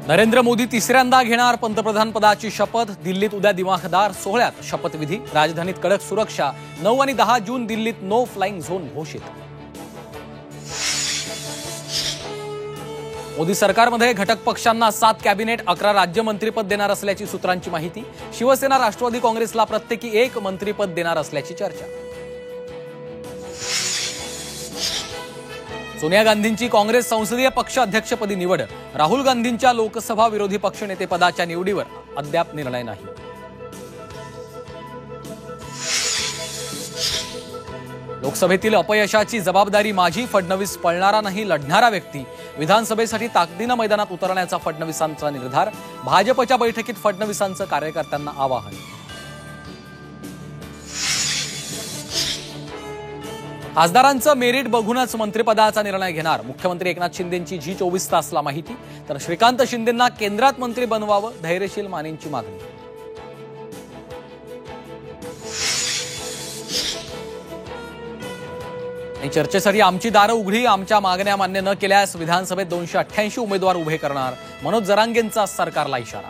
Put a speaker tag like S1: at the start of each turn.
S1: नरेंद्र मोदी तिसऱ्यांदा घेणार पंतप्रधान पदाची शपथ। दिल्लीत उद्या दिमाखदार सोहळ्यात शपथविधी। राजधानीत कडक सुरक्षा। 9 आणि 10 जून दिल्लीत नो फ्लाइंग झोन घोषित। मोदी सरकारमध्ये घटक पक्षांना 7 कॅबिनेट 11 राज्यमंत्रीपद देणार असल्याची सूत्रांची माहिती। शिवसेना राष्ट्रवादी काँग्रेसला प्रत्येकी 1 मंत्रीपद देणार असल्याची चर्चा। सोनिया गांधींची काँग्रेस संसदीय पक्ष अध्यक्षपदी निवड। राहुल गांधींच्या लोकसभा विरोधी पक्षनेतेपदाच्या निवडीवर अद्याप निर्णय नाही। लोकसभेतील अपयशाची जबाबदारी माझी। फडणवीस पळणारा नाही, लढणारा व्यक्ती। विधानसभेसाठी ताकदीनं मैदानात उतरण्याचा फडणवीसांचा निर्धार। भाजपच्या बैठकीत फडणवीसांचं कार्यकर्त्यांना आवाहन। खासदारांचं मेरिट बघूनच मंत्रिपदाचा निर्णय घेणार। मुख्यमंत्री एकनाथ शिंदेंची G24 तासला माहिती। तर श्रीकांत शिंदेंना केंद्रात मंत्री बनवावं, धैर्यशील मानेंची मागणी। चर्चेसाठी आमची दारं उघडी। आमच्या मागण्या मान्य न केल्यास विधानसभेत 288 उमेदवार उभे करणार। मनोज जरांगेंचा सरकारला इशारा।